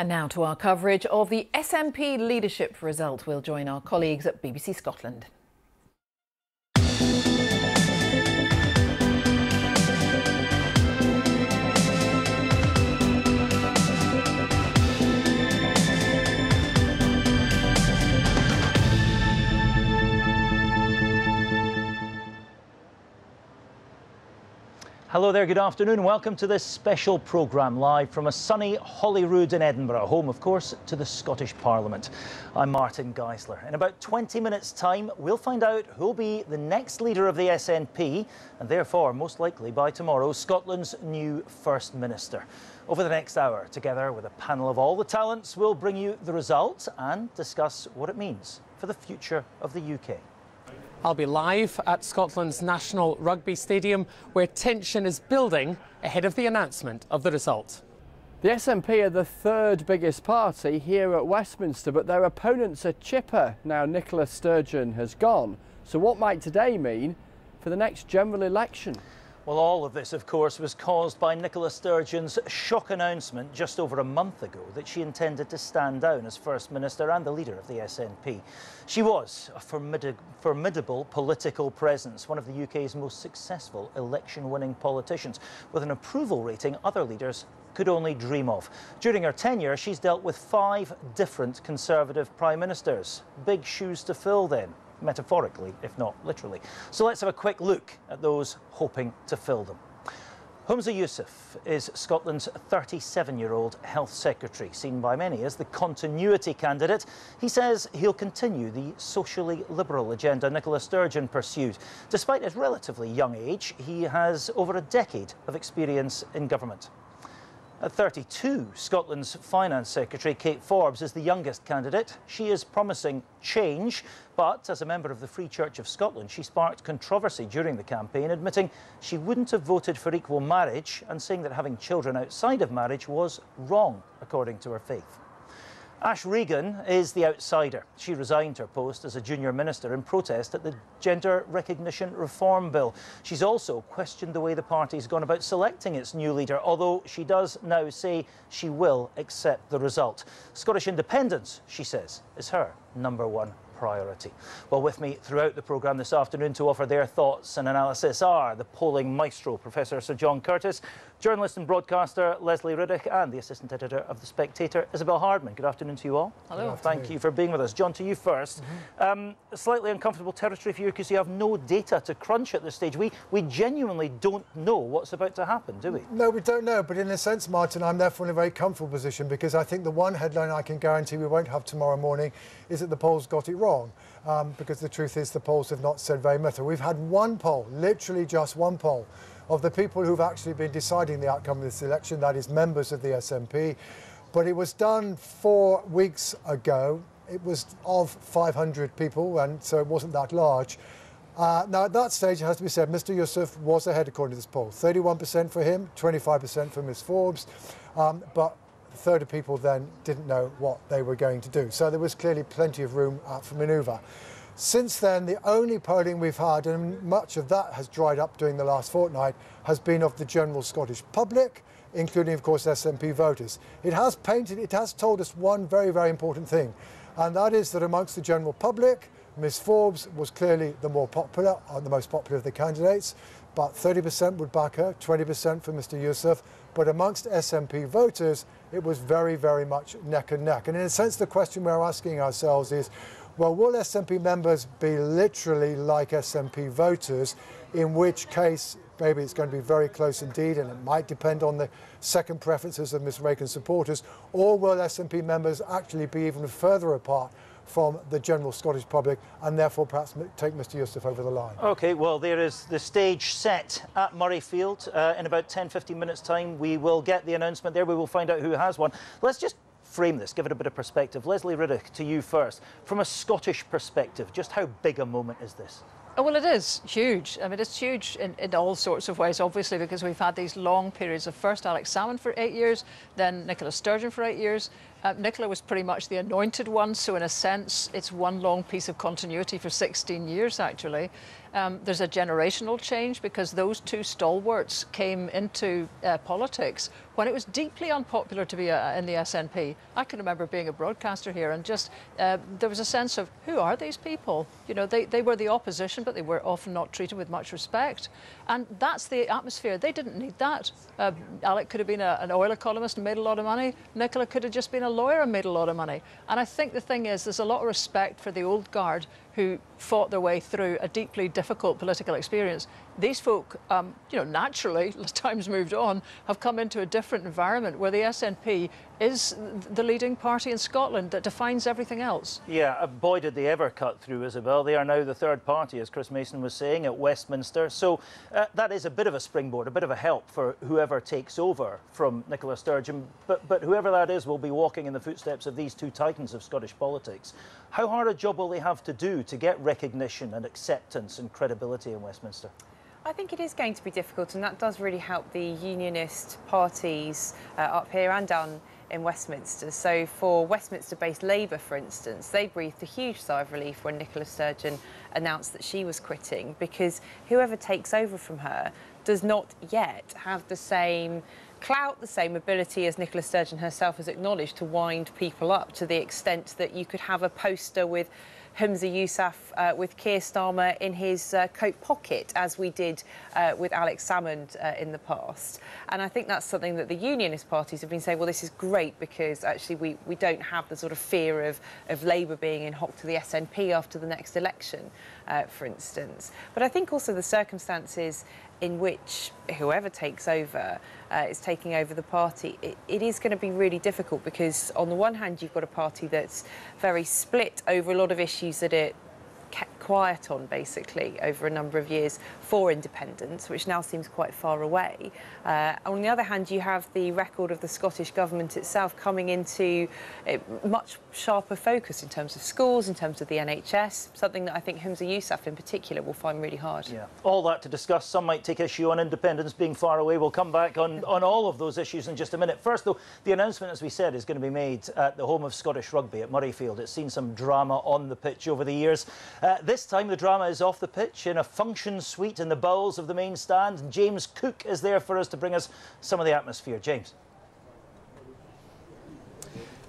And now to our coverage of the SNP leadership result. We'll join our colleagues at BBC Scotland. Hello there, good afternoon. Welcome to this special programme live from a sunny Holyrood in Edinburgh, home, of course, to the Scottish Parliament. I'm Martin Geissler. In about 20 minutes' time, we'll find out who'll be the next leader of the SNP and therefore, most likely by tomorrow, Scotland's new First Minister. Over the next hour, together with a panel of all the talents, we'll bring you the results and discuss what it means for the future of the UK. I'll be live at Scotland's National Rugby Stadium, where tension is building ahead of the announcement of the result. The SNP are the third biggest party here at Westminster, but their opponents are chipper now Nicola Sturgeon has gone. So what might today mean for the next general election? Well, all of this, of course, was caused by Nicola Sturgeon's shock announcement just over a month ago that she intended to stand down as First Minister and the leader of the SNP. She was a formidable political presence, one of the UK's most successful election-winning politicians, with an approval rating other leaders could only dream of. During her tenure, she's dealt with 5 different Conservative Prime Ministers. Big shoes to fill then, metaphorically, if not literally. So let's have a quick look at those hoping to fill them. Humza Yousaf is Scotland's 37-year-old Health Secretary, seen by many as the continuity candidate. He says he'll continue the socially liberal agenda Nicola Sturgeon pursued. Despite his relatively young age, he has over a decade of experience in government. At 32, Scotland's Finance Secretary Kate Forbes is the youngest candidate. She is promising change, but as a member of the Free Church of Scotland, she sparked controversy during the campaign, admitting she wouldn't have voted for equal marriage and saying that having children outside of marriage was wrong, according to her faith. Ash Regan is the outsider. She resigned her post as a junior minister in protest at the Gender Recognition Reform Bill. She's also questioned the way the party's gone about selecting its new leader, although she does now say she will accept the result. Scottish independence, she says, is her #1 priority. Well, with me throughout the programme this afternoon to offer their thoughts and analysis are the polling maestro, Professor Sir John Curtis, journalist and broadcaster Leslie Riddick, and the assistant editor of The Spectator, Isabel Hardman. Good afternoon to you all. Hello. Thank you for being with us. John, to you first. Slightly uncomfortable territory for you because you have no data to crunch at this stage. We genuinely don't know what's about to happen, do we? No, we don't know, but in a sense, Martin, I'm therefore in a very comfortable position because I think the one headline I can guarantee we won't have tomorrow morning is that the polls got it wrong. Because the truth is the polls have not said very much. We've had one poll, literally just one poll, of the people who've actually been deciding the outcome of this election, that is members of the SNP. But it was done 4 weeks ago. It was of 500 people, and so it wasn't that large. Now, at that stage, it has to be said, Mr Yousaf was ahead according to this poll. 31% for him, 25% for Ms Forbes, but a third of people then didn't know what they were going to do. So there was clearly plenty of room for manoeuvre. Since then, the only polling we've had, and much of that has dried up during the last fortnight, has been of the general Scottish public, including, of course, SNP voters. It has told us one very, very important thing, and that is that amongst the general public, Ms Forbes was clearly the more popular, the most popular of the candidates, but 30% would back her, 20% for Mr Yousaf. But amongst SNP voters, it was very, very much neck and neck. And in a sense, the question we're asking ourselves is, well, will SNP members be literally like SNP voters, in which case maybe it's going to be very close indeed, and it might depend on the second preferences of Ms Reagan's supporters, or will SNP members actually be even further apart from the general Scottish public and therefore perhaps take Mr Yousaf over the line? OK, well, there is the stage set at Murrayfield. In about 10-15 minutes' time, we will get the announcement there. We will find out who has won. Let's just frame this, give it a bit of perspective. Leslie Riddick, to you first. From a Scottish perspective, just how big a moment is this? Oh, well, it is huge. I mean, it's huge in all sorts of ways, obviously, because we've had these long periods of first Alex Salmond for 8 years, then Nicola Sturgeon for 8 years. Nicola was pretty much the anointed one, so in a sense, it's one long piece of continuity for 16 years, actually. There's a generational change because those two stalwarts came into politics when it was deeply unpopular to be in the SNP. I can remember being a broadcaster here and just there was a sense of, who are these people? You know, they were the opposition, but they were often not treated with much respect. And that's the atmosphere. They didn't need that. Alec could have been an oil economist and made a lot of money. Nicola could have just been a lawyer and made a lot of money. And I think the thing is, there's a lot of respect for the old guard who fought their way through a deeply difficult political experience. These folk, you know, naturally, as time's moved on, have come into a different environment where the SNP is the leading party in Scotland that defines everything else. Yeah, boy did they ever cut through, Isabel. They are now the third party, as Chris Mason was saying, at Westminster. So that is a bit of a springboard, a bit of a help for whoever takes over from Nicola Sturgeon. But whoever that is will be walking in the footsteps of these two titans of Scottish politics. How hard a job will they have to do to get recognition and acceptance and credibility in Westminster? I think it is going to be difficult, and that does really help the unionist parties up here and down in Westminster. So for Westminster-based Labour, for instance, they breathed a huge sigh of relief when Nicola Sturgeon announced that she was quitting, because whoever takes over from her does not yet have the same clout, the same ability as Nicola Sturgeon herself has acknowledged to wind people up, to the extent that you could have a poster with Humza Yousaf with Keir Starmer in his coat pocket, as we did with Alex Salmond in the past. And I think that's something that the unionist parties have been saying, well, this is great because actually we don't have the sort of fear of Labour being in hock to the SNP after the next election, for instance. But I think also the circumstances in which whoever takes over is taking over the party, it is going to be really difficult, because on the one hand you've got a party that's very split over a lot of issues that it kept quiet on, basically, over a number of years for independence, which now seems quite far away. On the other hand, you have the record of the Scottish Government itself coming into a much sharper focus in terms of schools, in terms of the NHS, something that I think Humza Yousaf in particular will find really hard. Yeah, all that to discuss. Some might take issue on independence being far away. We'll come back on all of those issues in just a minute. First, though, the announcement, as we said, is going to be made at the home of Scottish rugby at Murrayfield. It's seen some drama on the pitch over the years. This time the drama is off the pitch in a function suite in the bowels of the main stand. And James Cook is there for us to bring us some of the atmosphere. James.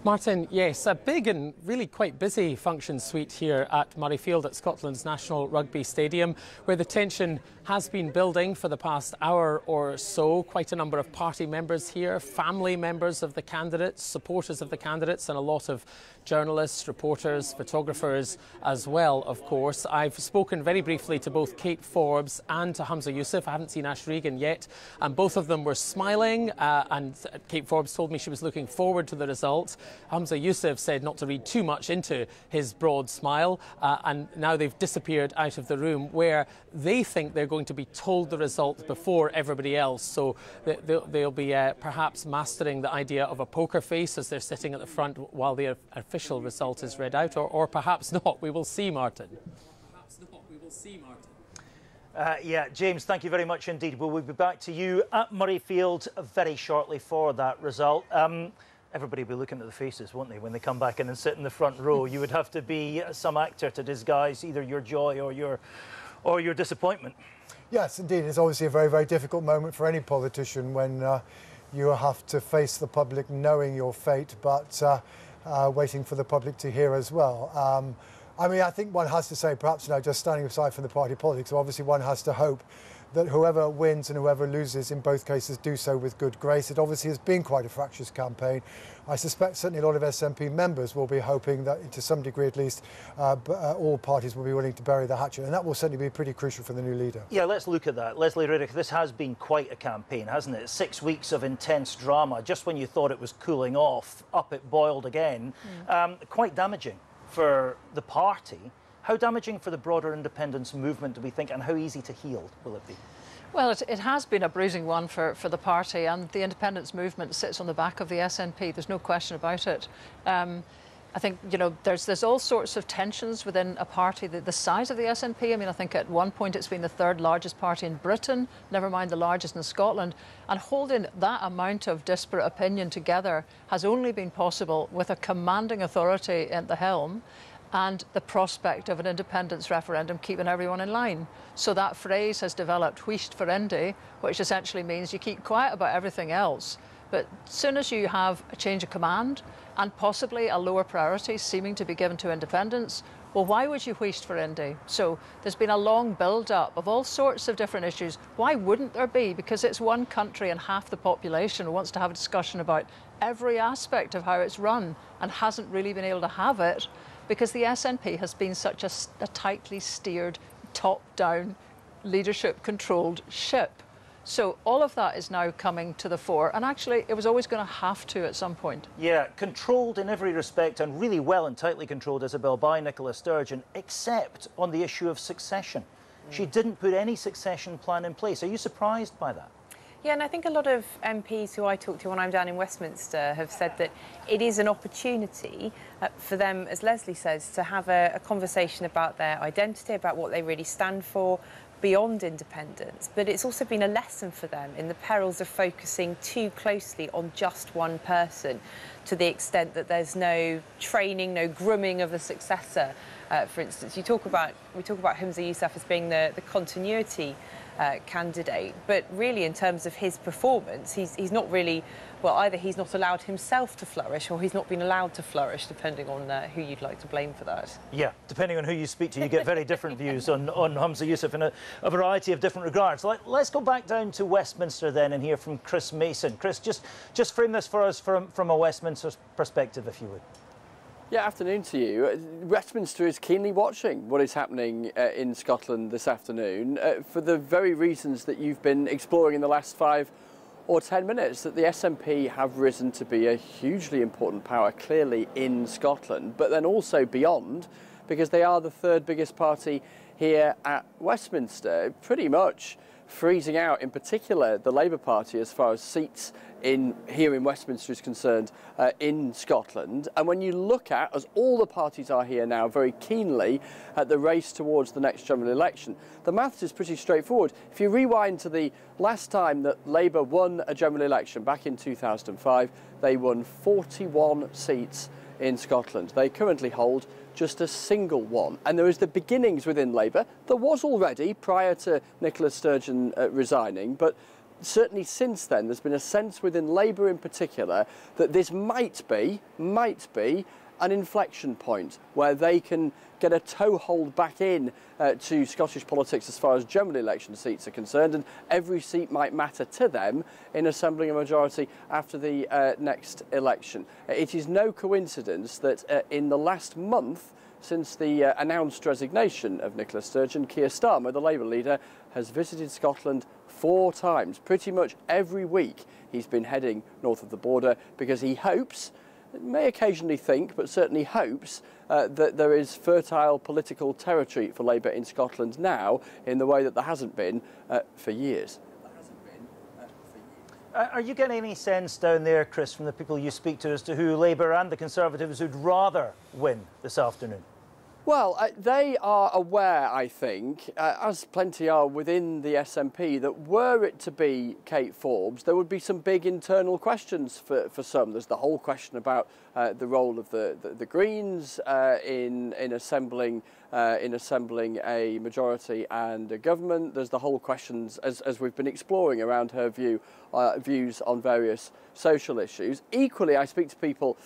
Martin, yes, a big and really quite busy function suite here at Murrayfield at Scotland's National Rugby Stadium, where the tension has been building for the past hour or so. Quite a number of party members here, family members of the candidates, supporters of the candidates, and a lot of journalists, reporters, photographers as well, of course. I've spoken very briefly to both Kate Forbes and to Humza Yousaf. I haven't seen Ash Regan yet, and both of them were smiling, and Kate Forbes told me she was looking forward to the result. Humza Yousaf said not to read too much into his broad smile, and now they've disappeared out of the room, where they think they're going to be told the result before everybody else. So they'll be perhaps mastering the idea of a poker face as they're sitting at the front while the official result is read out, or perhaps not. We will see, Martin. Perhaps not. We will see, Martin. Yeah, James, thank you very much indeed. We'll be back to you at Murrayfield very shortly for that result. Everybody will be looking at the faces, won't they, when they come back in and sit in the front row? You would have to be some actor to disguise either your joy or your disappointment. Yes, indeed. It's obviously a very, very difficult moment for any politician when you have to face the public knowing your fate, but waiting for the public to hear as well. I mean, I think one has to say, perhaps now just standing aside from the party politics, obviously one has to hope that whoever wins and whoever loses in both cases do so with good grace. It obviously has been quite a fractious campaign. I suspect certainly a lot of SNP members will be hoping that, to some degree at least, all parties will be willing to bury the hatchet, and that will certainly be pretty crucial for the new leader. Yeah, let's look at that. Leslie Riddick, this has been quite a campaign, hasn't it? 6 weeks of intense drama. Just when you thought it was cooling off, up it boiled again. Quite damaging for the party. How damaging for the broader independence movement do we think, and how easy to heal will it be? Well, it has been a bruising one for the party, and the independence movement sits on the back of the SNP. There's no question about it. I think, you know, there's all sorts of tensions within a party. The size of the SNP, I mean, I think at one point it's been the third largest party in Britain, never mind the largest in Scotland. And holding that amount of disparate opinion together has only been possible with a commanding authority at the helm and the prospect of an independence referendum keeping everyone in line. So that phrase has developed, wheesht for Indy, which essentially means you keep quiet about everything else, But as soon as you have a change of command and possibly a lower priority seeming to be given to independence, well, why would you waste for Indy? So there's been a long build-up of all sorts of different issues. Why wouldn't there be? Because it's one country and half the population who wants to have a discussion about every aspect of how it's run and hasn't really been able to have it because the SNP has been such a tightly steered, top-down, leadership-controlled ship. So all of that is now coming to the fore, and actually it was always going to have to at some point. Yeah, controlled in every respect and really well and tightly controlled, Isabel, by Nicola Sturgeon, except on the issue of succession. She didn't put any succession plan in place. Are you surprised by that? Yeah, and I think a lot of MPs who I talk to when I'm down in Westminster have said that it is an opportunity for them, as Leslie says, to have a conversation about their identity, about what they really stand for, beyond independence, but it's also been a lesson for them in the perils of focusing too closely on just one person, to the extent that there's no training, no grooming of a successor. For instance, we talk about Humza Yousaf as being the continuity candidate, but really in terms of his performance, he's not really, well, either he's not allowed himself to flourish or he's not been allowed to flourish, depending on who you'd like to blame for that. Yeah, depending on who you speak to, you get very different views on Humza Yousaf in a variety of different regards. Let's go back down to Westminster then and hear from Chris Mason. Chris, just frame this for us from a Westminster perspective, if you would. Yeah, afternoon to you. Westminster is keenly watching what is happening in Scotland this afternoon for the very reasons that you've been exploring in the last 5 or 10 minutes, that the SNP have risen to be a hugely important power, clearly in Scotland, but then also beyond, because they are the third biggest party here at Westminster, pretty much freezing out, in particular, the Labour Party as far as seats here in Westminster is concerned in Scotland. And when you look at, as all the parties are here now very keenly, at the race towards the next general election, the maths is pretty straightforward. If you rewind to the last time that Labour won a general election, back in 2005, they won 41 seats in Scotland. They currently hold just a single one. And there is the beginnings within Labour. There was already, prior to Nicola Sturgeon resigning, but certainly since then there's been a sense within Labour in particular that this might be an inflection point where they can get a toehold back in to Scottish politics as far as general election seats are concerned, and every seat might matter to them in assembling a majority after the next election. It is no coincidence that in the last month, since the announced resignation of Nicola Sturgeon, Keir Starmer, the Labour leader, has visited Scotland 4 times. Pretty much every week he's been heading north of the border because he hopes, may occasionally think, but certainly hopes, that there is fertile political territory for Labour in Scotland now in the way that there hasn't been for years. Are you getting any sense down there, Chris, from the people you speak to as to who Labour and the Conservatives would rather win this afternoon? Well, they are aware, I think, as plenty are within the SNP, that were it to be Kate Forbes, there would be some big internal questions for some. There's the whole question about the role of the Greens in assembling a majority and a government. There's the whole questions, as we've been exploring, around her views on various social issues. Equally, I speak to people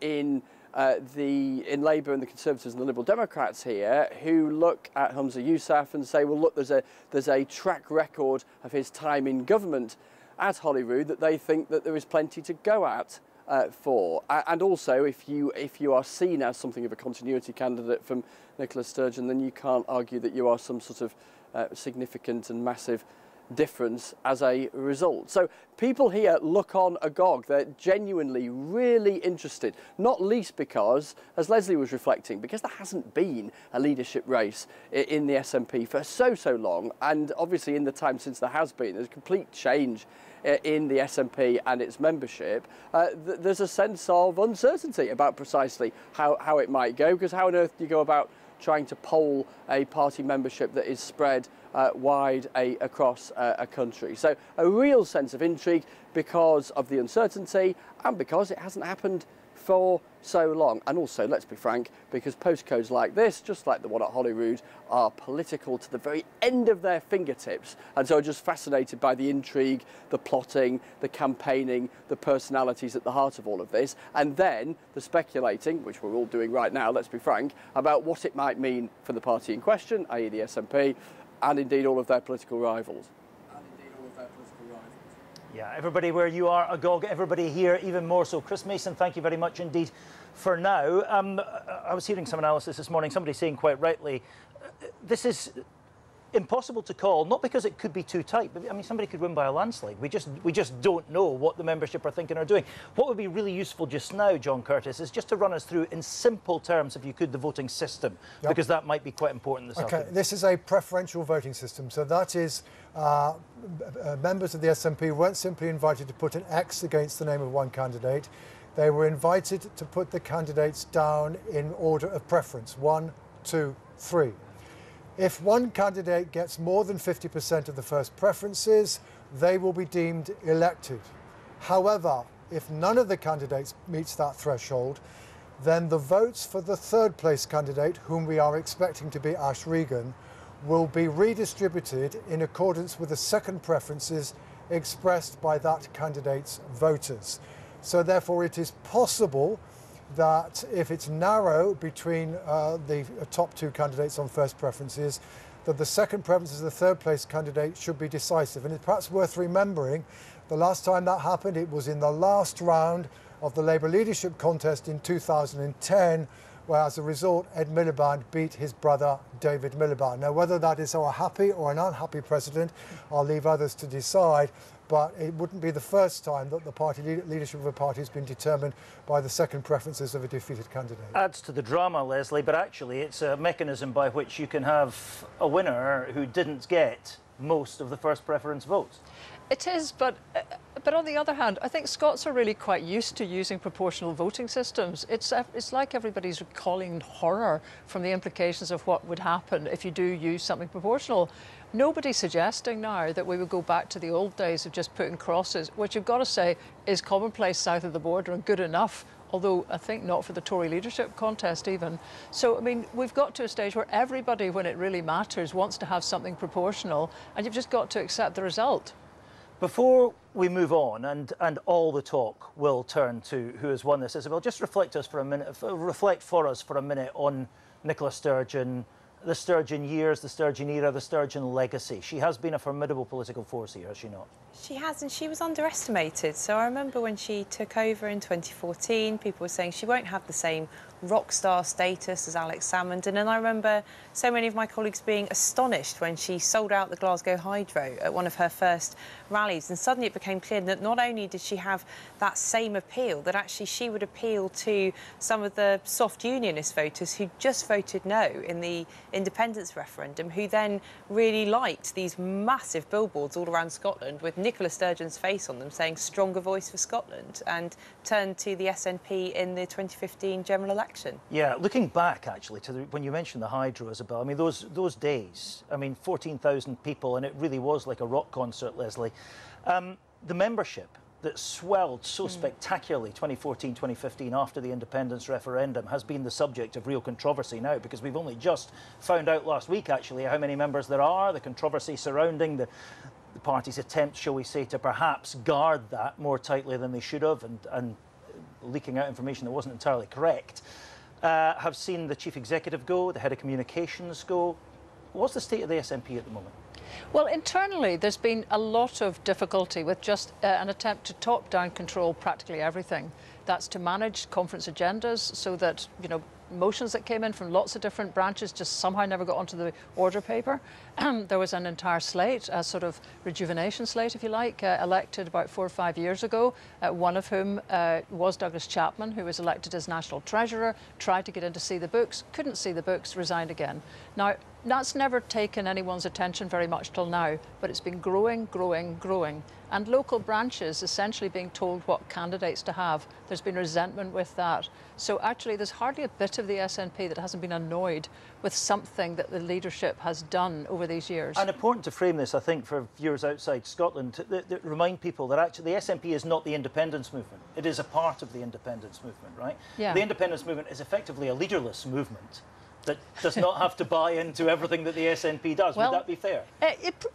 in Labour and the Conservatives and the Liberal Democrats here who look at Humza Yousaf and say, well, look, there's a track record of his time in government at Holyrood that they think that there is plenty to go at for. And also, if you are seen as something of a continuity candidate from Nicola Sturgeon, then you can't argue that you are some sort of significant and massive difference as a result. So people here look on agog. They're genuinely really interested, not least because, as Leslie was reflecting, because there hasn't been a leadership race in the SNP for so long, and obviously in the time since there has been, there's a complete change in the SNP and its membership. There's a sense of uncertainty about precisely how it might go, because how on earth do you go about trying to poll a party membership that is spread wide across a country. So a real sense of intrigue because of the uncertainty and because it hasn't happened for so long. And also, let's be frank, because postcodes like this, just like the one at Holyrood, are political to the very end of their fingertips. And so I'm just fascinated by the intrigue, the plotting, the campaigning, the personalities at the heart of all of this. And then the speculating, which we're all doing right now, let's be frank, about what it might mean for the party in question, i.e. the SNP, and indeed all of their political rivals. Yeah, everybody where you are agog, everybody here even more so. Chris Mason, thank you very much indeed for now. I was hearing some analysis this morning, somebody saying quite rightly, this is impossible to call, not because it could be too tight, but I mean, somebody could win by a landslide. We just don't know what the membership are thinking or doing. What would be really useful just now, John Curtis, is just to run us through in simple terms, if you could, the voting system, because that might be quite important this afternoon. This is a preferential voting system, so that is members of the SNP weren't simply invited to put an X against the name of one candidate. They were invited to put the candidates down in order of preference, 1, 2, 3. If one candidate gets more than 50% of the first preferences, they will be deemed elected. However, if none of the candidates meets that threshold, then the votes for the third place candidate, whom we are expecting to be Ash Regan, will be redistributed in accordance with the second preferences expressed by that candidate's voters. So therefore it is possible that if it's narrow between the top two candidates on first preferences, that the second preferences of the third place candidate should be decisive. And it's perhaps worth remembering, the last time that happened, it was in the last round of the Labour leadership contest in 2010, where as a result, Ed Miliband beat his brother, David Miliband. Now, whether that is a happy or an unhappy precedent, I'll leave others to decide. But it wouldn't be the first time that the party leadership of a party has been determined by the second preferences of a defeated candidate. Adds to the drama, Leslie, but actually it's a mechanism by which you can have a winner who didn't get most of the first preference votes. It is, but on the other hand, I think Scots are really quite used to using proportional voting systems. It's like everybody's recalling horror from the implications of what would happen if you do use something proportional. Nobody's suggesting now that we would go back to the old days of just putting crosses, which you've got to say is commonplace south of the border and good enough, although I think not for the Tory leadership contest even. So, I mean, we've got to a stage where everybody, when it really matters, wants to have something proportional, and you've just got to accept the result. Before we move on, and all the talk will turn to who has won this, Isabel, just reflect for us for a minute on Nicola Sturgeon, the Sturgeon years, the Sturgeon era, the Sturgeon legacy. She has been a formidable political force here, has she not? She has, and she was underestimated. So I remember when she took over in 2014, people were saying she won't have the same rock star status as Alex Salmond. And then I remember so many of my colleagues being astonished when she sold out the Glasgow Hydro at one of her first rallies. And suddenly it became clear that not only did she have that same appeal, that actually she would appeal to some of the soft unionist voters who just voted no in the independence referendum, who then really liked these massive billboards all around Scotland with Nicola Sturgeon's face on them saying stronger voice for Scotland, and turned to the SNP in the 2015 general election. Yeah, looking back actually to when you mentioned the Hydro, Isabel, I mean those days, I mean 14,000 people, and it really was like a rock concert, Leslie. The membership that swelled so spectacularly 2014, 2015 after the independence referendum has been the subject of real controversy now, because we've only just found out last week actually how many members there are, the controversy surrounding the party's attempt, shall we say, to perhaps guard that more tightly than they should have, and leaking out information that wasn't entirely correct, have seen the chief executive go, the head of communications go. What's the state of the SNP at the moment? Well, internally, there's been a lot of difficulty with just an attempt to top-down control practically everything. That's to manage conference agendas so that, you know, motions that came in from lots of different branches just somehow never got onto the order paper. There was an entire slate, a sort of rejuvenation slate, if you like, elected about 4 or 5 years ago, one of whom was Douglas Chapman, who was elected as National Treasurer, tried to get in to see the books, couldn't see the books, resigned again. Now, That's never taken anyone's attention very much till now, but it's been growing, growing, growing. And local branches essentially being told what candidates to have. There's been resentment with that. So actually there's hardly a bit of the SNP that hasn't been annoyed with something that the leadership has done over these years. And important to frame this, I think, for viewers outside Scotland, to remind people that actually the SNP is not the independence movement. It is a part of the independence movement, right? Yeah. The independence movement is effectively a leaderless movement that does not have to buy into everything that the SNP does. Well, would that be fair?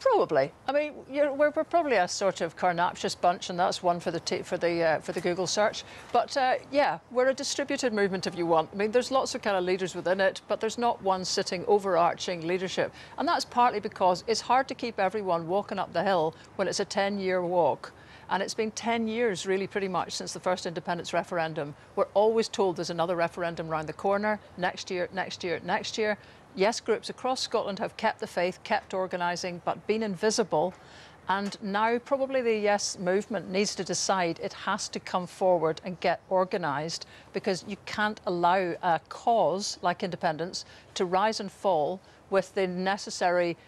Probably. I mean, we're probably a sort of carnaptious bunch, and that's one for the Google search. But yeah, we're a distributed movement, if you want. I mean, there's lots of kind of leaders within it, but there's not one sitting overarching leadership, and that's partly because it's hard to keep everyone walking up the hill when it's a 10-year walk. And it's been 10 years, really, pretty much, since the first independence referendum. We're always told there's another referendum round the corner, next year, next year, next year. Yes, groups across Scotland have kept the faith, kept organising, but been invisible. And now probably the Yes movement needs to decide it has to come forward and get organised, because you can't allow a cause like independence to rise and fall with the necessary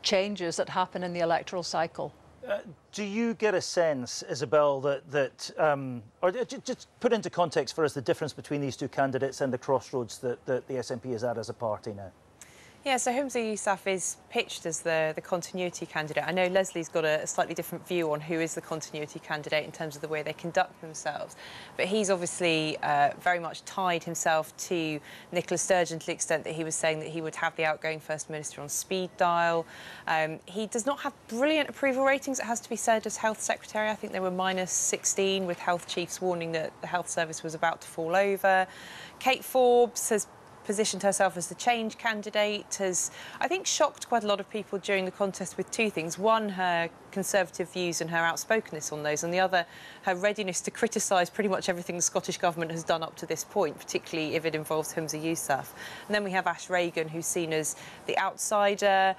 changes that happen in the electoral cycle. Do you get a sense, Isabel, or just put into context for us the difference between these two candidates and the crossroads that the SNP is at as a party now? Yeah, so Humza Yousaf is pitched as the continuity candidate. I know Leslie's got a slightly different view on who is the continuity candidate in terms of the way they conduct themselves. But he's obviously very much tied himself to Nicola Sturgeon to the extent that he was saying that he would have the outgoing First Minister on speed dial. He does not have brilliant approval ratings, it has to be said, as Health Secretary. I think they were -16, with health chiefs warning that the health service was about to fall over. Kate Forbes has positioned herself as the change candidate, has, I think, shocked quite a lot of people during the contest with two things. One, her Conservative views and her outspokenness on those, and the other, her readiness to criticise pretty much everything the Scottish Government has done up to this point, particularly if it involves Humza Yousaf. And then we have Ash Regan, who's seen as the outsider,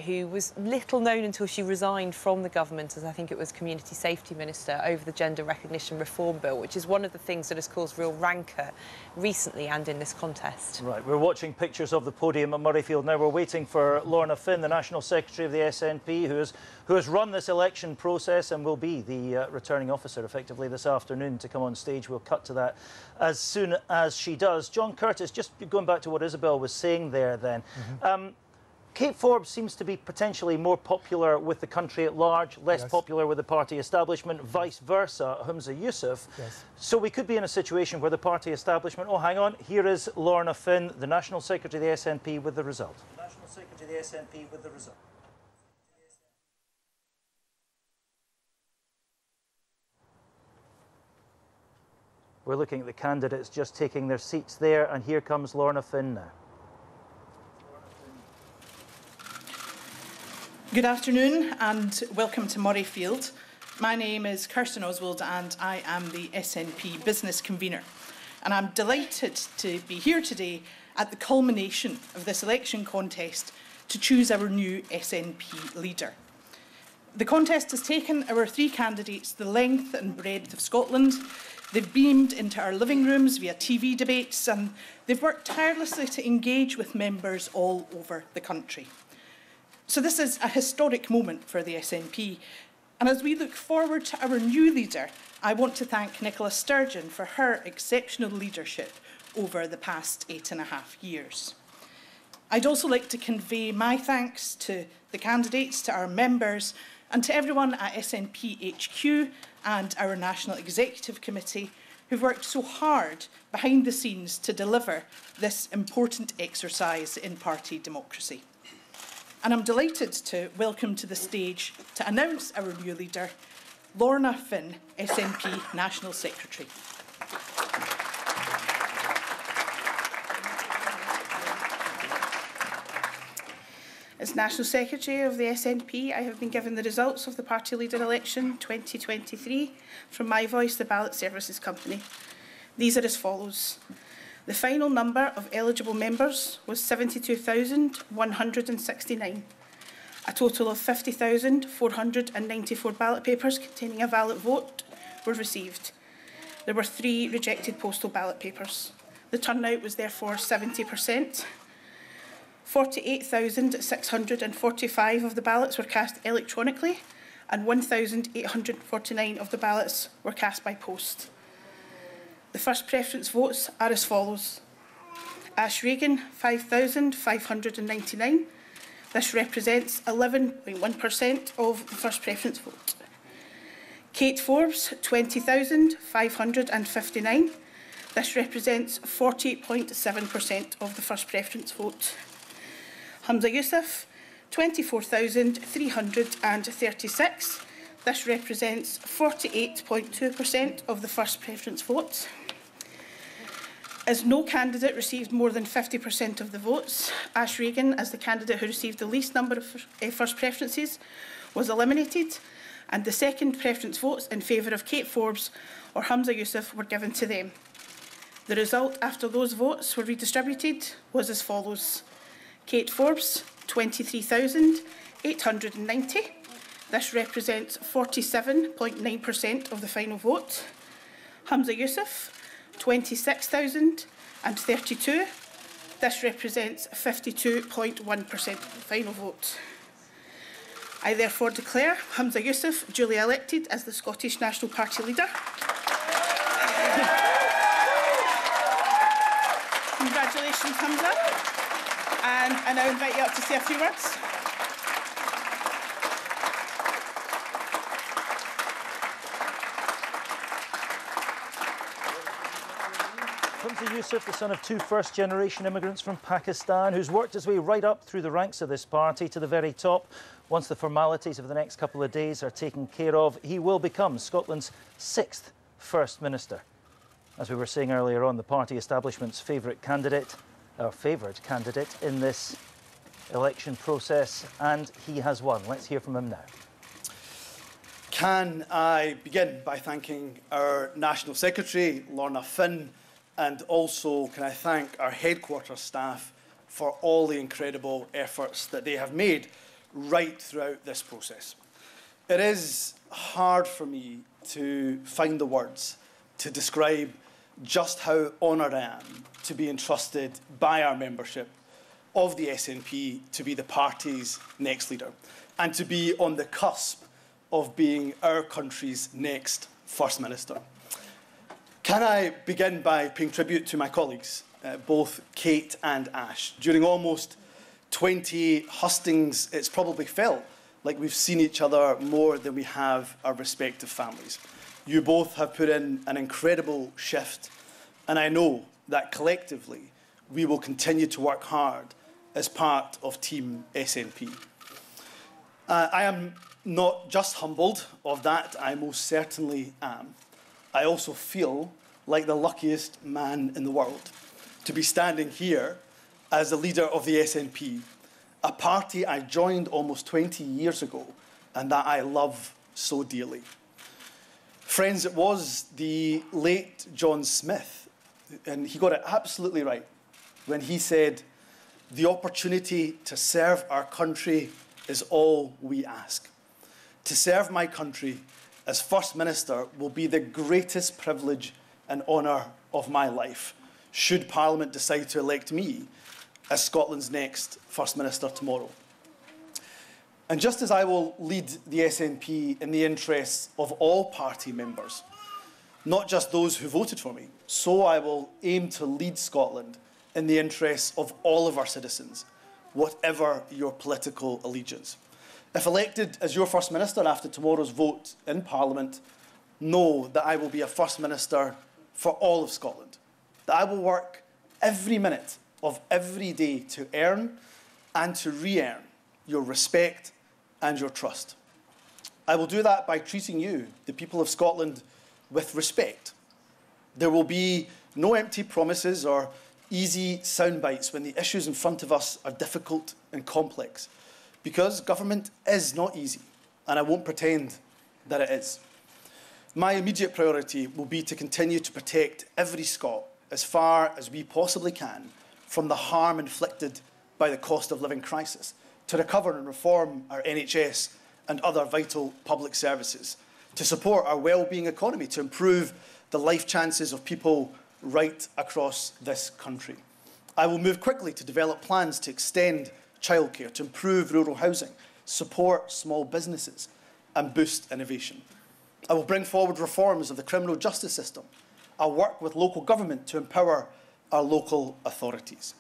who was little known until she resigned from the government as, I think it was, Community Safety Minister, over the Gender Recognition Reform Bill, which is one of the things that has caused real rancour recently and in this contest. Right, we're watching pictures of the podium at Murrayfield now. We're waiting for Lorna Finn, the National Secretary of the SNP, who has run this election process and will be the returning officer effectively this afternoon, to come on stage. We'll cut to that as soon as she does. John Curtis, just going back to what Isabel was saying there then. Kate Forbes seems to be potentially more popular with the country at large, less popular with the party establishment, vice versa, Humza Yousaf. Yes. So we could be in a situation where the party establishment, oh, hang on, here is Lorna Finn, the National Secretary of the SNP, with the result. National Secretary of the SNP with the result. We're looking at the candidates just taking their seats there, and here comes Lorna Finn now. Good afternoon and welcome to Murrayfield. My name is Kirsten Oswald and I am the SNP Business Convener. And I'm delighted to be here today at the culmination of this election contest to choose our new SNP leader. The contest has taken our three candidates the length and breadth of Scotland. They've beamed into our living rooms via TV debates, and they've worked tirelessly to engage with members all over the country. So this is a historic moment for the SNP. And as we look forward to our new leader, I want to thank Nicola Sturgeon for her exceptional leadership over the past 8.5 years. I'd also like to convey my thanks to the candidates, to our members, and to everyone at SNP HQ and our National Executive Committee who've worked so hard behind the scenes to deliver this important exercise in party democracy. And I'm delighted to welcome to the stage to announce our new leader, Lorna Finn, SNP National Secretary. As National Secretary of the SNP, I have been given the results of the party leader election 2023 from My Voice, the Ballot Services Company. These are as follows. The final number of eligible members was 72,169. A total of 50,494 ballot papers containing a valid vote were received. There were 3 rejected postal ballot papers. The turnout was therefore 70%. 48,645 of the ballots were cast electronically, and 1,849 of the ballots were cast by post. The first preference votes are as follows. Ash Regan, 5,599. This represents 11.1% of the first preference vote. Kate Forbes, 20,559. This represents 40.7% of the first preference vote. Hamza Youssef, 24,336. This represents 48.2% of the first preference vote. As no candidate received more than 50% of the votes, Ash Regan, as the candidate who received the least number of first preferences, was eliminated, and the second preference votes in favour of Kate Forbes or Hamza Youssef were given to them. The result after those votes were redistributed was as follows. Kate Forbes, 23,890. This represents 47.9% of the final vote. Hamza Youssef, 26,032. This represents 52.1% of the final vote. I therefore declare Hamza Youssef duly elected as the Scottish National Party leader. Congratulations, Hamza. And I now invite you up to say a few words. Hamza Youssef, the son of two first-generation immigrants from Pakistan, who's worked his way right up through the ranks of this party to the very top. Once the formalities of the next couple of days are taken care of, he will become Scotland's 6th First Minister. As we were saying earlier on, the party establishment's favoured candidate in this election process, and he has won. Let's hear from him now. Can I begin by thanking our National Secretary, Lorna Finn, and also can I thank our headquarters staff for all the incredible efforts that they have made right throughout this process. It is hard for me to find the words to describe just how honoured I am to be entrusted by our membership of the SNP to be the party's next leader and to be on the cusp of being our country's next First Minister. Can I begin by paying tribute to my colleagues, both Kate and Ash. During almost 20 hustings, it's probably felt like we've seen each other more than we have our respective families. You both have put in an incredible shift, and I know that collectively we will continue to work hard as part of Team SNP. I am not just humbled of that, I most certainly am. I also feel like the luckiest man in the world to be standing here as the leader of the SNP, a party I joined almost 20 years ago and that I love so dearly. Friends, it was the late John Smith, and he got it absolutely right when he said, "The opportunity to serve our country is all we ask. To serve my country as First Minister will be the greatest privilege and honour of my life, should Parliament decide to elect me as Scotland's next First Minister tomorrow." And just as I will lead the SNP in the interests of all party members, not just those who voted for me, so I will aim to lead Scotland in the interests of all of our citizens, whatever your political allegiance. If elected as your First Minister after tomorrow's vote in Parliament, know that I will be a First Minister for all of Scotland, that I will work every minute of every day to earn and to re-earn your respect and your trust. I will do that by treating you, the people of Scotland, with respect. There will be no empty promises or easy sound bites when the issues in front of us are difficult and complex, because government is not easy, and I won't pretend that it is. My immediate priority will be to continue to protect every Scot as far as we possibly can from the harm inflicted by the cost of living crisis, to recover and reform our NHS and other vital public services, to support our well-being economy, to improve the life chances of people right across this country. I will move quickly to develop plans to extend childcare, to improve rural housing, support small businesses and boost innovation. I will bring forward reforms of the criminal justice system. I'll work with local government to empower our local authorities.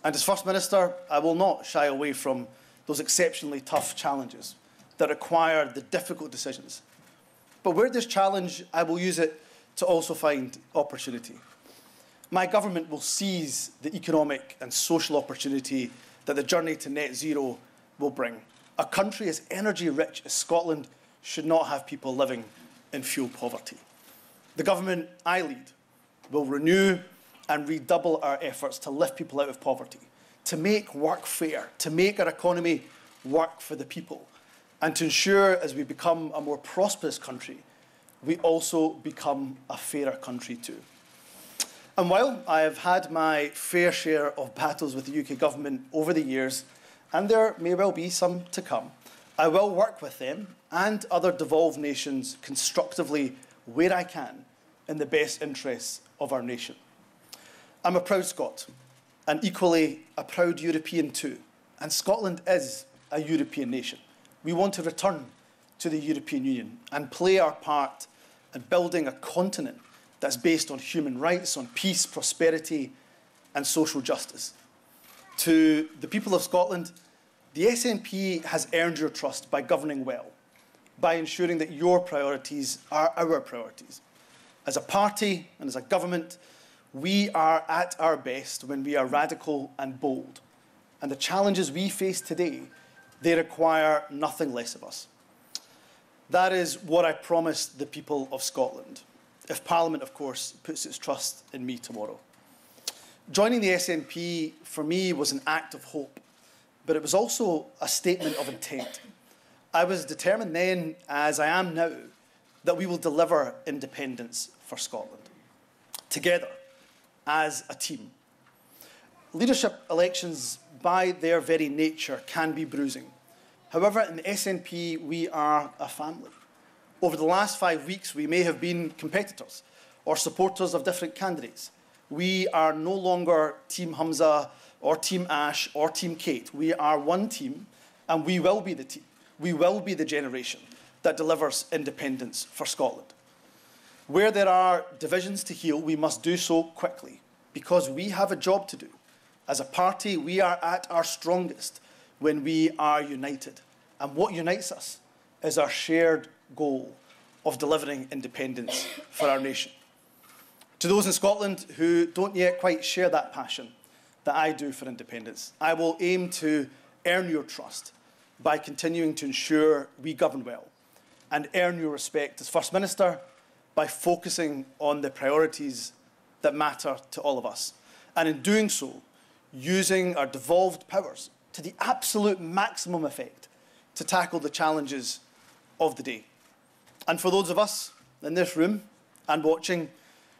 And as First Minister, I will not shy away from those exceptionally tough challenges that require the difficult decisions. But where there's challenge, I will use it to also find opportunity. My government will seize the economic and social opportunity that the journey to net zero will bring. A country as energy-rich as Scotland should not have people living in fuel poverty. The government I lead will renew and redouble our efforts to lift people out of poverty, to make work fair, to make our economy work for the people, and to ensure, as we become a more prosperous country, we also become a fairer country too. And while I have had my fair share of battles with the UK government over the years, and there may well be some to come, I will work with them and other devolved nations constructively where I can in the best interests of our nation. I'm a proud Scot, and equally a proud European too, and Scotland is a European nation. We want to return to the European Union and play our part in building a continent that's based on human rights, on peace, prosperity and social justice. To the people of Scotland, the SNP has earned your trust by governing well, by ensuring that your priorities are our priorities. As a party and as a government, we are at our best when we are radical and bold. And the challenges we face today, they require nothing less of us. That is what I promised the people of Scotland, if Parliament, of course, puts its trust in me tomorrow. Joining the SNP, for me, was an act of hope, but it was also a statement of intent. I was determined then, as I am now, that we will deliver independence for Scotland, together, as a team. Leadership elections, by their very nature, can be bruising. However, in the SNP, we are a family. Over the last 5 weeks, we may have been competitors or supporters of different candidates. We are no longer Team Humza or Team Ash or Team Kate. We are one team, and we will be the team. We will be the generation that delivers independence for Scotland. Where there are divisions to heal, we must do so quickly, because we have a job to do. As a party, we are at our strongest when we are united. And what unites us is our shared goal of delivering independence for our nation. To those in Scotland who don't yet quite share that passion that I do for independence, I will aim to earn your trust by continuing to ensure we govern well, and earn your respect as First Minister by focusing on the priorities that matter to all of us. And in doing so, using our devolved powers to the absolute maximum effect to tackle the challenges of the day. And for those of us in this room and watching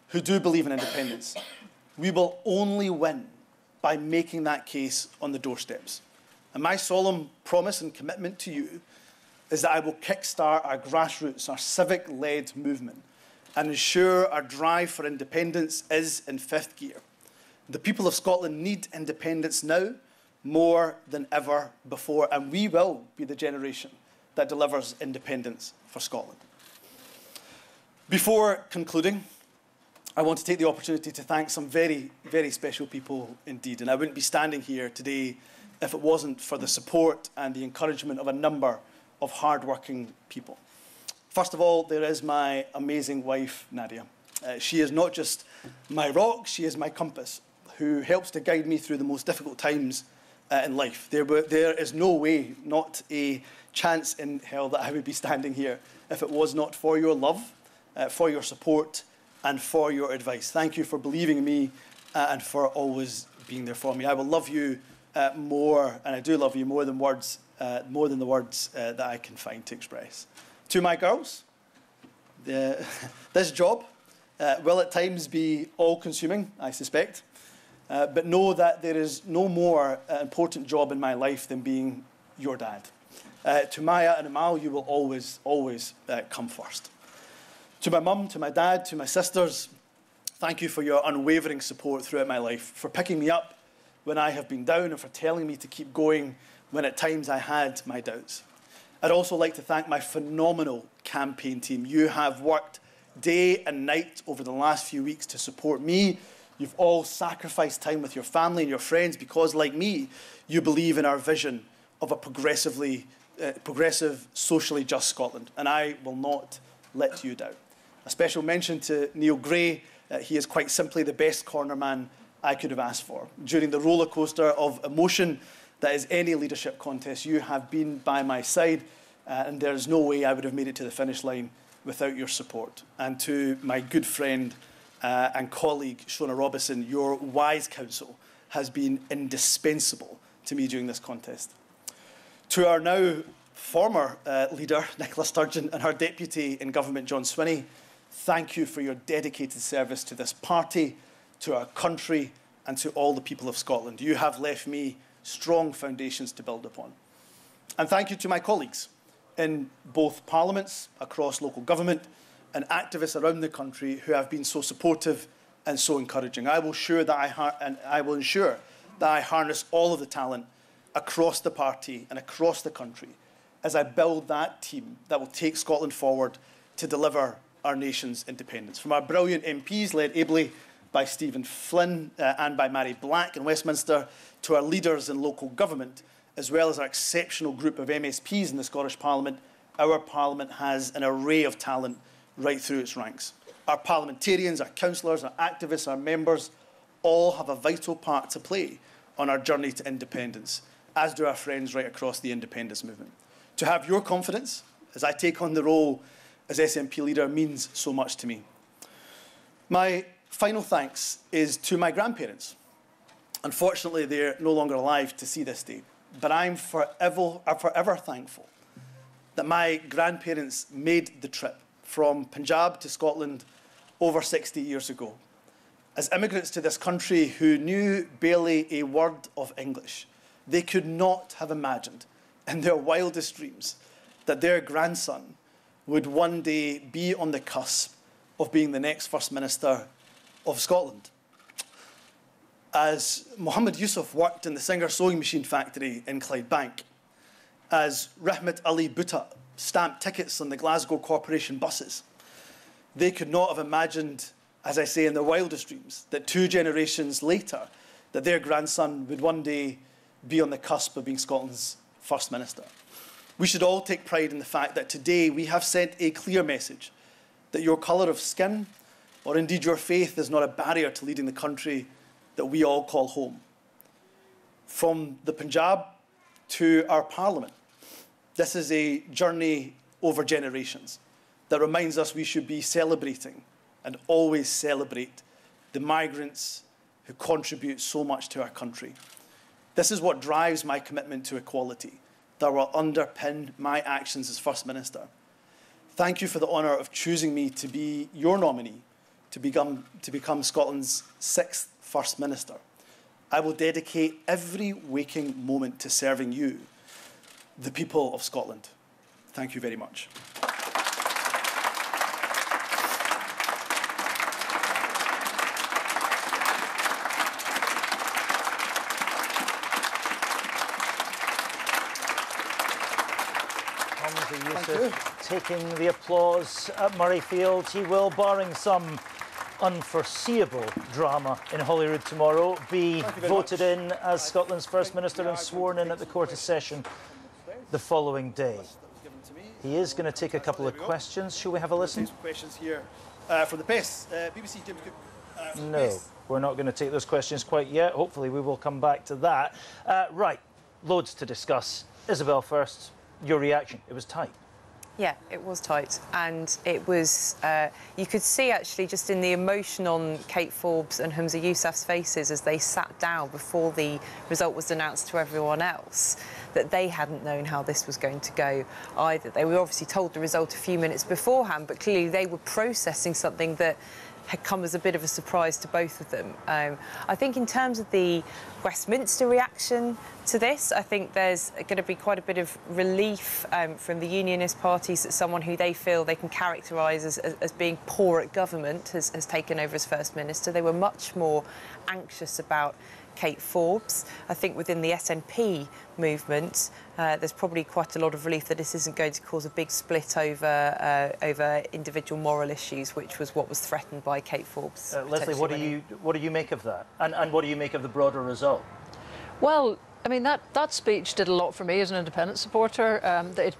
who do believe in independence, we will only win by making that case on the doorsteps. And my solemn promise and commitment to you is that I will kickstart our grassroots, our civic-led movement, and ensure our drive for independence is in fifth gear. The people of Scotland need independence now more than ever before, and we will be the generation that delivers independence for Scotland. Before concluding, I want to take the opportunity to thank some very, very special people indeed, and I wouldn't be standing here today if it wasn't for the support and the encouragement of a number of hard-working people. First of all, there is my amazing wife, Nadia. She is not just my rock, she is my compass, who helps to guide me through the most difficult times in life. There is no way, not a chance in hell, that I would be standing here if it was not for your love, for your support, and for your advice. Thank you for believing in me and for always being there for me. I will love you more, and I do love you more than words, more than the words that I can find to express. To my girls, this job will at times be all-consuming, I suspect, but know that there is no more important job in my life than being your dad. To Maya and Amal, you will always, always come first. To my mum, to my dad, to my sisters, thank you for your unwavering support throughout my life, for picking me up when I have been down and for telling me to keep going when at times I had my doubts. I'd also like to thank my phenomenal campaign team. You have worked day and night over the last few weeks to support me. You've all sacrificed time with your family and your friends because, like me, you believe in our vision of a progressive, socially just Scotland, and I will not let you down. A special mention to Neil Gray. He is quite simply the best cornerman I could have asked for. During the roller coaster of emotion that is any leadership contest, you have been by my side, and there is no way I would have made it to the finish line without your support. And to my good friend and colleague, Shona Robison, your wise counsel has been indispensable to me during this contest. To our now former leader, Nicola Sturgeon, and her deputy in government, John Swinney, thank you for your dedicated service to this party, to our country, and to all the people of Scotland. You have left me strong foundations to build upon. And thank you to my colleagues in both parliaments, across local government, and activists around the country who have been so supportive and so encouraging. I will ensure that I harness all of the talent across the party and across the country as I build that team that will take Scotland forward to deliver our nation's independence. From our brilliant MPs, led ably by Stephen Flynn and by Mary Black in Westminster, to our leaders in local government, as well as our exceptional group of MSPs in the Scottish Parliament, our Parliament has an array of talent right through its ranks. Our parliamentarians, our councillors, our activists, our members, all have a vital part to play on our journey to independence, as do our friends right across the independence movement. To have your confidence as I take on the role as SNP leader means so much to me. My final thanks is to my grandparents. Unfortunately, they're no longer alive to see this day, but I'm forever thankful that my grandparents made the trip from Punjab to Scotland over 60 years ago. As immigrants to this country who knew barely a word of English, they could not have imagined in their wildest dreams that their grandson would one day be on the cusp of being the next First Minister of Scotland. As Mohammed Yusuf worked in the Singer sewing machine factory in Clydebank, as Rahmat Ali Bhutta stamped tickets on the Glasgow Corporation buses, they could not have imagined, as I say, in their wildest dreams, that 2 generations later, that their grandson would one day be on the cusp of being Scotland's First Minister. We should all take pride in the fact that today we have sent a clear message that your colour of skin, or indeed your faith, is not a barrier to leading the country that we all call home. From the Punjab to our Parliament, this is a journey over generations that reminds us we should be celebrating and always celebrate the migrants who contribute so much to our country. This is what drives my commitment to equality, that will underpin my actions as First Minister. Thank you for the honour of choosing me to be your nominee to become Scotland's 6th First Minister. I will dedicate every waking moment to serving you, the people of Scotland. Thank you very much. Taking the applause at Murrayfield. He will, barring some unforeseeable drama in Holyrood tomorrow, be voted in as Scotland's First Minister and sworn in at the Quarter Session the following day. He is going to take a couple of questions. Shall we have a listen? Questions here from the press. BBC Jim Cook. No, we're not going to take those questions quite yet. Hopefully we will come back to that. Right, loads to discuss. Isabel first, your reaction. It was tight. Yeah, it was tight, and it was, you could see actually just in the emotion on Kate Forbes and Humza Yousaf's faces as they sat down before the result was announced to everyone else, that they hadn't known how this was going to go either. They were obviously told the result a few minutes beforehand, but clearly they were processing something that had come as a bit of a surprise to both of them. I think in terms of the Westminster reaction to this, I think there's going to be quite a bit of relief from the unionist parties that someone who they feel they can characterise as being poor at government has taken over as First Minister. They were much more anxious about Kate Forbes. I think within the SNP movement, there's probably quite a lot of relief that this isn't going to cause a big split over individual moral issues, which was what was threatened by Kate Forbes. Leslie, what do you make of that, and what do you make of the broader result? Well, I mean, that speech did a lot for me as an independent supporter.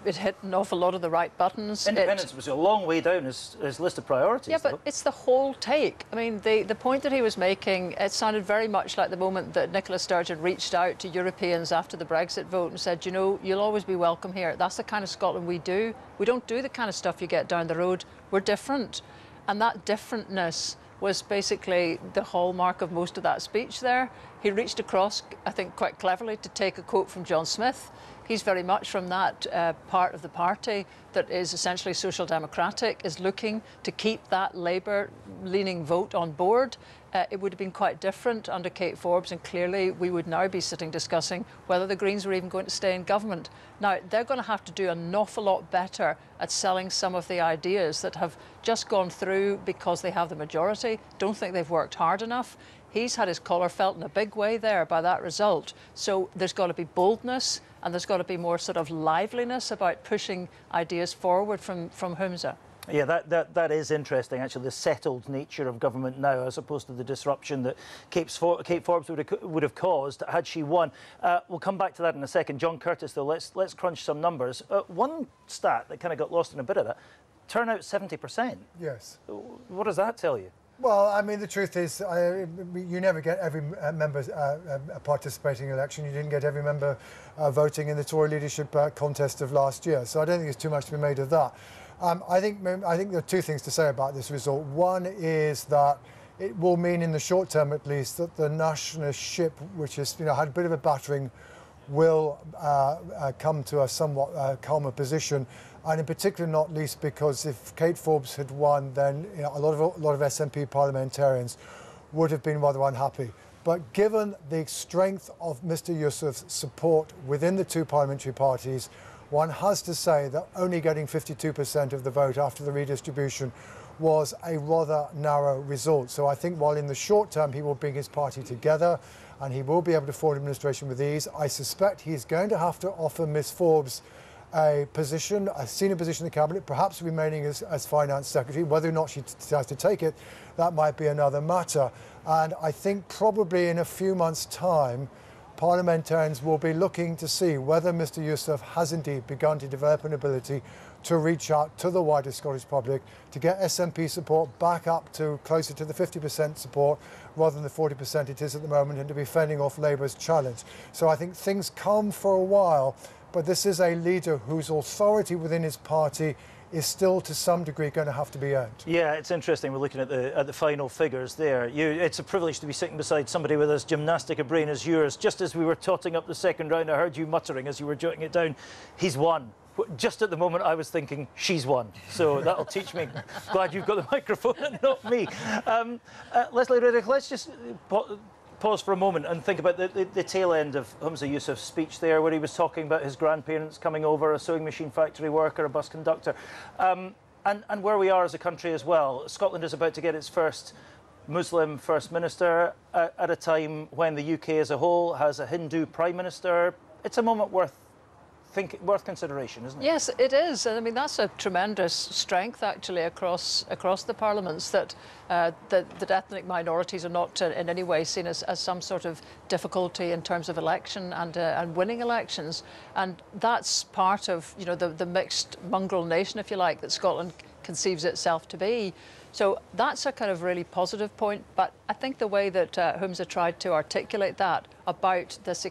It hit an awful lot of the right buttons. Independence was a long way down his list of priorities. Yeah, but though. it's the whole take. I mean, the point that he was making, it sounded very much like the moment that Nicola Sturgeon reached out to Europeans after the Brexit vote and said, you know, you'll always be welcome here. That's the kind of Scotland we do. We don't do the kind of stuff you get down the road. We're different. And that differentness was basically the hallmark of most of that speech there. He reached across, I think, quite cleverly to take a quote from John Smith. He's very much from that part of the party that is essentially social democratic, is looking to keep that Labour-leaning vote on board. It would have been quite different under Kate Forbes, and clearly we would now be sitting discussing whether the Greens were even going to stay in government. Now, they're going to have to do an awful lot better at selling some of the ideas that have just gone through because they have the majority. Don't think they've worked hard enough. He's had his collar felt in a big way there by that result. So there's got to be boldness, and there's got to be more sort of liveliness about pushing ideas forward from Humza. Yeah, that is interesting, actually, the settled nature of government now, as opposed to the disruption that Kate Forbes would have caused had she won. We'll come back to that in a second. John Curtis, though, let's crunch some numbers. One stat that kind of got lost in a bit of that, turnout 70%. Yes. What does that tell you? Well, I mean, the truth is, you never get every member participating in an election. You didn't get every member voting in the Tory leadership contest of last year. So I don't think there's too much to be made of that. I think there are two things to say about this result. One is that it will mean, in the short term at least, that the nationalist ship, which has had a bit of a battering, will come to a somewhat calmer position. And in particular, not least because if Kate Forbes had won, then a lot of SNP parliamentarians would have been rather unhappy. But given the strength of Mr Yousaf's support within the two parliamentary parties, one has to say that only getting 52% of the vote after the redistribution was a rather narrow result. So I think while in the short term he will bring his party together and he will be able to form administration with ease, I suspect he's going to have to offer Miss Forbes a position, a senior position in the cabinet, perhaps remaining as finance secretary. Whether or not she decides to take it, that might be another matter. And I think probably in a few months' time, parliamentarians will be looking to see whether Mr Yousaf has indeed begun to develop an ability to reach out to the wider Scottish public, to get SNP support back up to closer to the 50% support rather than the 40% it is at the moment, and to be fending off Labour's challenge. So I think things calm for a while, but this is a leader whose authority within his party is still to some degree going to have to be earned. Yeah, it's interesting. We're looking at the final figures there. It's a privilege to be sitting beside somebody with as gymnastic a brain as yours. Just as we were totting up the second round, I heard you muttering as you were jotting it down, he's won. Just at the moment I was thinking, she's won. So that'll teach me. Glad you've got the microphone and not me. Leslie Riddick, let's just pause for a moment and think about the tail end of Humza Yousaf's speech there, where he was talking about his grandparents coming over, a sewing machine factory worker, a bus conductor, and where we are as a country as well. Scotland is about to get its first Muslim First Minister at a time when the UK as a whole has a Hindu Prime Minister. It's a moment worth consideration, isn't it? Yes, it is. I mean, that's a tremendous strength, actually, across the parliaments, that ethnic minorities are not in any way seen as some sort of difficulty in terms of election and winning elections. And that's part of, the mixed mongrel nation, if you like, that Scotland conceives itself to be. So that's a kind of really positive point. But I think the way that Humza tried to articulate that about this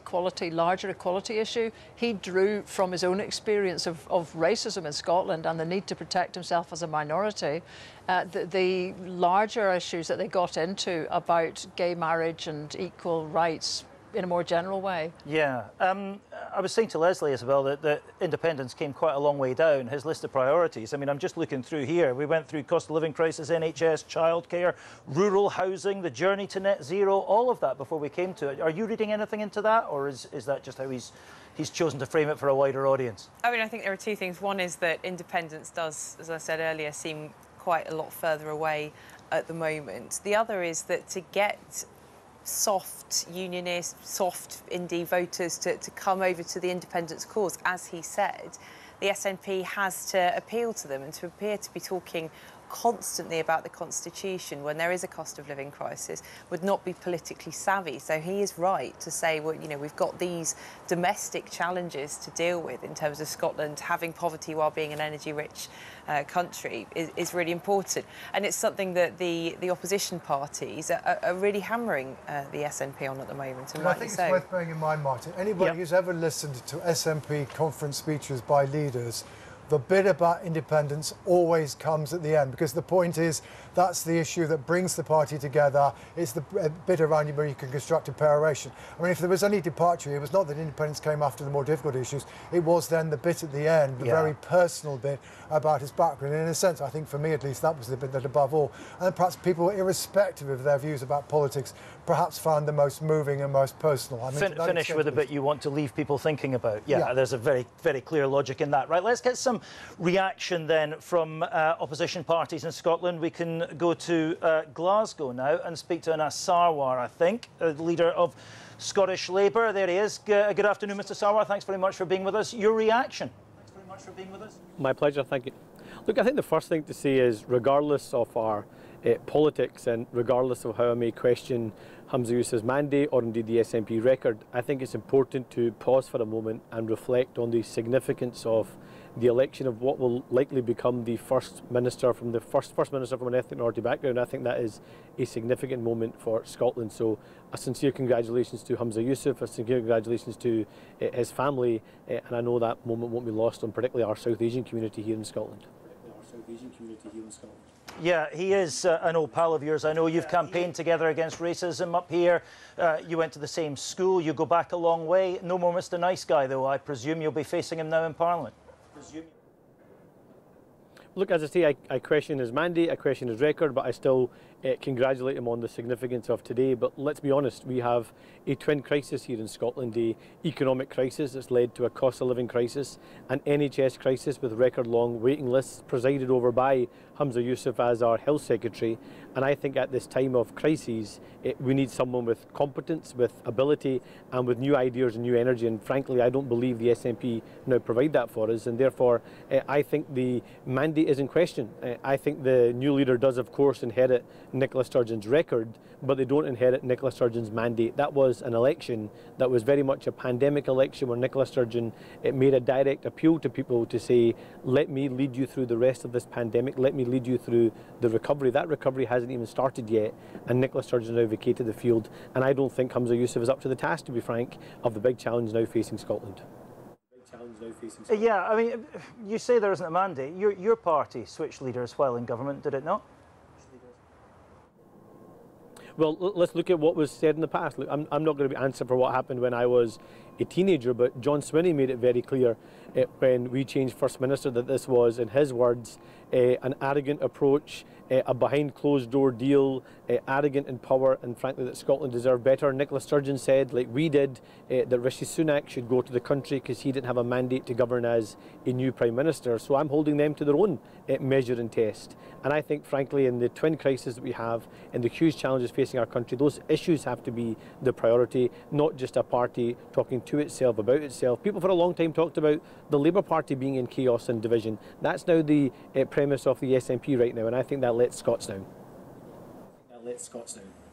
larger equality issue, he drew from his own experience of racism in Scotland and the need to protect himself as a minority. The larger issues that they got into about gay marriage and equal rights in a more general way. Yeah. I was saying to Leslie as well that independence came quite a long way down his list of priorities. I mean, I'm just looking through here. We went through cost of living crisis, NHS, childcare, rural housing, the journey to net zero, all of that before we came to it. Are you reading anything into that, or is that just how he's chosen to frame it for a wider audience? I mean, I think there are two things. One is that independence does, as I said earlier, seem quite a lot further away at the moment. The other is that to get soft unionists, soft indie voters to come over to the independence cause, as he said, the SNP has to appeal to them and to appear to be talking constantly about the Constitution when there is a cost of living crisis would not be politically savvy. So he is right to say, well, you know, we've got these domestic challenges to deal with in terms of Scotland having poverty while being an energy-rich country is really important. And it's something that the opposition parties are really hammering the SNP on at the moment. And I think it's worth bearing in mind, Martin, anybody who's ever listened to SNP conference speeches by leaders, the bit about independence always comes at the end, because the point is that's the issue that brings the party together. It's the bit around you where you can construct a peroration. I mean, if there was any departure, it was not that independence came after the more difficult issues. It was then the bit at the end, the very personal bit about his background. And in a sense, I think for me at least, that was the bit that above all, and perhaps people, irrespective of their views about politics, perhaps found the most moving and most personal. I mean, finish with a bit you want to leave people thinking about. Yeah, there's a very, very clear logic in that. Right, let's get some reaction then from opposition parties in Scotland. We can go to Glasgow now and speak to Anas Sarwar, I think, the leader of Scottish Labour. There he is. Good afternoon, Mr Sarwar. Thanks very much for being with us. Your reaction? Thanks very much for being with us. My pleasure, thank you. Look, I think the first thing to say is, regardless of our politics and regardless of how I may question Humza Yousaf's mandate or indeed the SNP record, I think it's important to pause for a moment and reflect on the significance of the election of what will likely become the first minister from an ethnic minority background. I think that is a significant moment for Scotland. So a sincere congratulations to Humza Yousaf, a sincere congratulations to his family, and I know that moment won't be lost on particularly our South Asian community here in Scotland. Yeah, he is an old pal of yours. I know you've campaigned together against racism up here. You went to the same school. You go back a long way. No more Mr Nice Guy, though. I presume you'll be facing him now in Parliament. Look, as I say, I question his mandate, I question his record, but I still congratulate him on the significance of today. But let's be honest, we have a twin crisis here in Scotland, an economic crisis that's led to a cost of living crisis, an NHS crisis with record-long waiting lists presided over by Humza Yousaf as our health secretary. And I think at this time of crises, we need someone with competence, with ability, and with new ideas and new energy. And frankly, I don't believe the SNP now provide that for us. And therefore, I think the mandate is in question. I think the new leader does, of course, inherit Nicola Sturgeon's record, but they don't inherit Nicola Sturgeon's mandate. That was an election that was very much a pandemic election where Nicola Sturgeon made a direct appeal to people to say, let me lead you through the rest of this pandemic, let me lead you through the recovery. That recovery hasn't even started yet, and Nicola Sturgeon now vacated the field, and I don't think Humza Yousaf is up to the task, to be frank, of the big challenge now facing Scotland. Yeah, I mean, you say there isn't a mandate. Your party switched leaders while in government, did it not? Well, let's look at what was said in the past. Look, I'm not going to answer for what happened when I was a teenager, but John Swinney made it very clear when we changed First Minister that this was, in his words, an arrogant approach, a behind closed door deal, arrogant in power, and frankly that Scotland deserved better. Nicola Sturgeon said, like we did, that Rishi Sunak should go to the country because he didn't have a mandate to govern as a new Prime Minister. So I'm holding them to their own measure and test. And I think, frankly, in the twin crises that we have and the huge challenges facing our country, those issues have to be the priority, not just a party talking to itself, about itself. People for a long time talked about the Labour Party being in chaos and division. That's now the premise of the SNP right now, and I think that lets Scots down.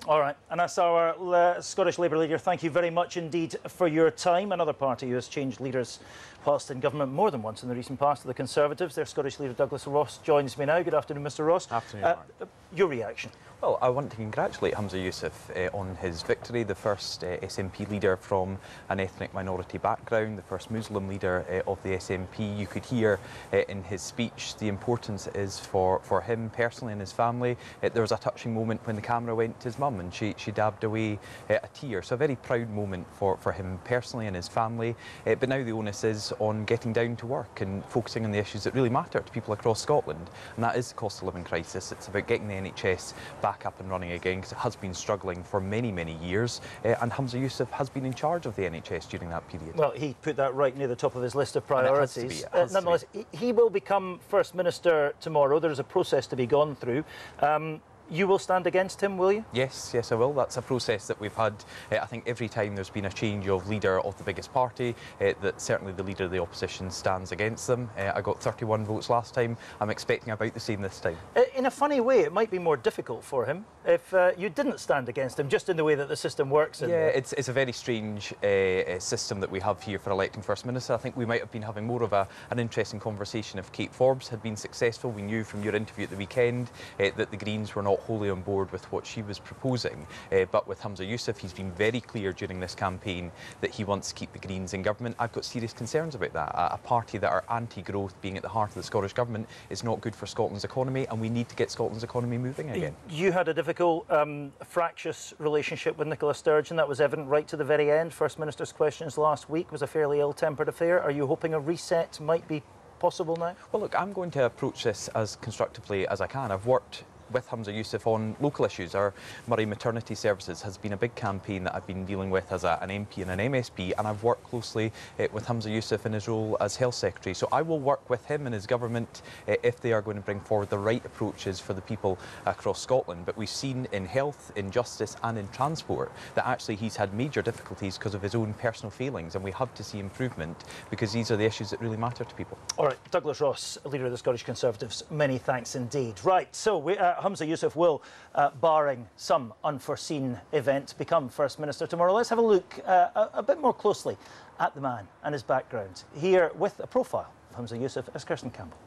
All right, Anas Sarwar, Scottish Labour leader, thank you very much indeed for your time. Another party who has changed leaders whilst in government more than once in the recent past, the Conservatives. Their Scottish leader Douglas Ross joins me now. Good afternoon, Mr Ross. Afternoon, your reaction? Well, I want to congratulate Humza Yousaf on his victory, the first SNP leader from an ethnic minority background, the first Muslim leader of the SNP. You could hear in his speech the importance it is for him personally and his family. There was a touching moment when the camera went to his mum and she dabbed away a tear. So a very proud moment for him personally and his family. But now the onus is on getting down to work and focusing on the issues that really matter to people across Scotland. And that is the cost of living crisis. It's about getting the NHS back up and running again, because it has been struggling for many, many years, and Humza Yousaf has been in charge of the NHS during that period. Well, he put that right near the top of his list of priorities. Nonetheless, he will become First Minister tomorrow. There's a process to be gone through. You will stand against him, will you? Yes, I will. That's a process that we've had. I think every time there's been a change of leader of the biggest party, that certainly the leader of the opposition stands against them. I got 31 votes last time. I'm expecting about the same this time. In a funny way, it might be more difficult for him if you didn't stand against him, just in the way that the system works. It's a very strange system that we have here for electing First Minister. I think we might have been having more of an interesting conversation if Kate Forbes had been successful. We knew from your interview at the weekend that the Greens were not wholly on board with what she was proposing, but with Humza Yousaf, he's been very clear during this campaign that he wants to keep the Greens in government. I've got serious concerns about that. A party that are anti-growth being at the heart of the Scottish Government is not good for Scotland's economy, and we need to get Scotland's economy moving again. You had a difficult, fractious relationship with Nicola Sturgeon. That was evident right to the very end. First Minister's questions last week was a fairly ill-tempered affair. Are you hoping a reset might be possible now? Well, look, I'm going to approach this as constructively as I can. I've worked with Humza Yousaf on local issues. Our Moray Maternity Services has been a big campaign that I've been dealing with as an MP and an MSP, and I've worked closely with Humza Yousaf in his role as Health Secretary. So I will work with him and his government if they are going to bring forward the right approaches for the people across Scotland. But we've seen in health, in justice and in transport that actually he's had major difficulties because of his own personal failings, and we have to see improvement because these are the issues that really matter to people. All right, Douglas Ross, leader of the Scottish Conservatives, many thanks indeed. Right, so Humza Yousaf will, barring some unforeseen event, become First Minister tomorrow. Let's have a look a bit more closely at the man and his background. Here with a profile of Humza Yousaf is Kirsten Campbell.